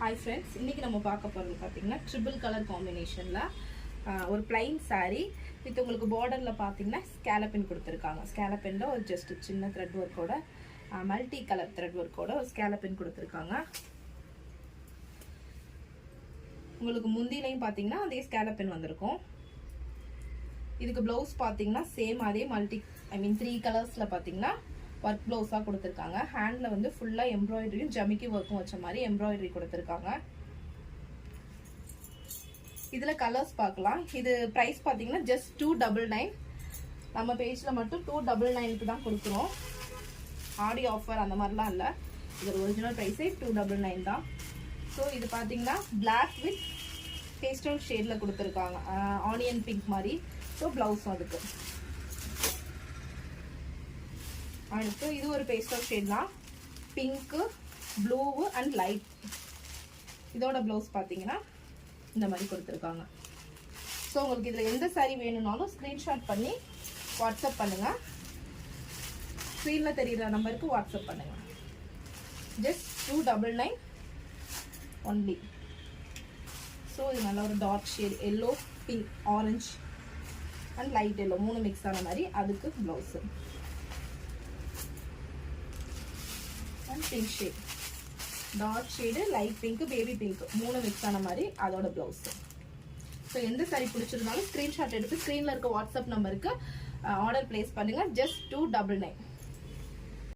Hi friends, இன்றைக்கி நம்ம பார்க்க போகிறது பார்த்தீங்கன்னா ட்ரிபிள் கலர் காம்பினேஷனில் ஒரு பிளைன் சாரீ வித் உங்களுக்கு பார்டரில் பார்த்தீங்கன்னா ஸ்கேலப்பின் கொடுத்துருக்காங்க. ஸ்கேலப்பினில் ஒரு ஜஸ்ட் சின்ன த்ரெட் ஒர்க்கோட மல்டி கலர் த்ரெட் ஒர்க்கோட ஒரு ஸ்கேலப்பின் கொடுத்துருக்காங்க. உங்களுக்கு முந்திலையும் பார்த்தீங்கன்னா அதே ஸ்கேலப்பின் வந்திருக்கும். இதுக்கு ப்ளவுஸ் பார்த்தீங்கன்னா சேம் அதே த்ரீ கலர்ஸில் பார்த்தீங்கன்னா ஒர்க் ப்ளவுஸாக கொடுத்துருக்காங்க. ஹேண்டில் வந்து ஃபுல்லாக எம்ப்ராய்டரியும் ஜமிக்கி ஒர்க்கும் வச்ச மாதிரி எம்ப்ராய்டரி கொடுத்துருக்காங்க. இதில் கலர்ஸ் பார்க்கலாம். இது ப்ரைஸ் பார்த்தீங்கன்னா ஜஸ்ட் 299. நம்ம பேஜில் மட்டும் 299க்கு தான் கொடுக்குறோம். ஆடி ஆஃபர் அந்த மாதிரிலாம் இல்லை. இது ஒரிஜினல் ப்ரைஸே 299 தான். ஸோ இது பார்த்தீங்கன்னா பிளாக் வித் பேஸ்டல் ஷேடில் கொடுத்துருக்காங்க, ஆனியன் பிங்க் மாதிரி. ஸோ ப்ளவுஸும் அதுக்கு அடுத்து இது ஒரு பேஸ்டல் ஷேட் தான், பிங்க்கு, ப்ளூவு அண்ட் லைட். இதோட ப்ளவுஸ் பார்த்தீங்கன்னா இந்த மாதிரி கொடுத்துருக்காங்க. ஸோ உங்களுக்கு இதில் எந்த சாரீ வேணும்னாலும் ஸ்க்ரீன்ஷாட் பண்ணி வாட்ஸ்அப் பண்ணுங்கள். ஸ்க்ரீனில் தெரிகிற நம்பருக்கு வாட்ஸ்அப் பண்ணுங்கள். Just 299 only. ஸோ இது நல்ல ஒரு dark shade, yellow, pink, orange and light yellow 3 mix ஆன மாதிரி அதுக்கு blouse. Pink shade, dark shade, light pink, baby pink 3 mix ஆன மாதிரி அதோட ப்ளவுஸ். ஸோ எந்த சாரீ பிடிச்சிருந்தாலும் ஸ்க்ரீன்ஷாட் எடுத்து ஸ்க்ரீனில் இருக்க வாட்ஸ்அப் நம்பருக்கு ஆர்டர் பிளேஸ் பண்ணுங்கள். ஜஸ்ட் 299.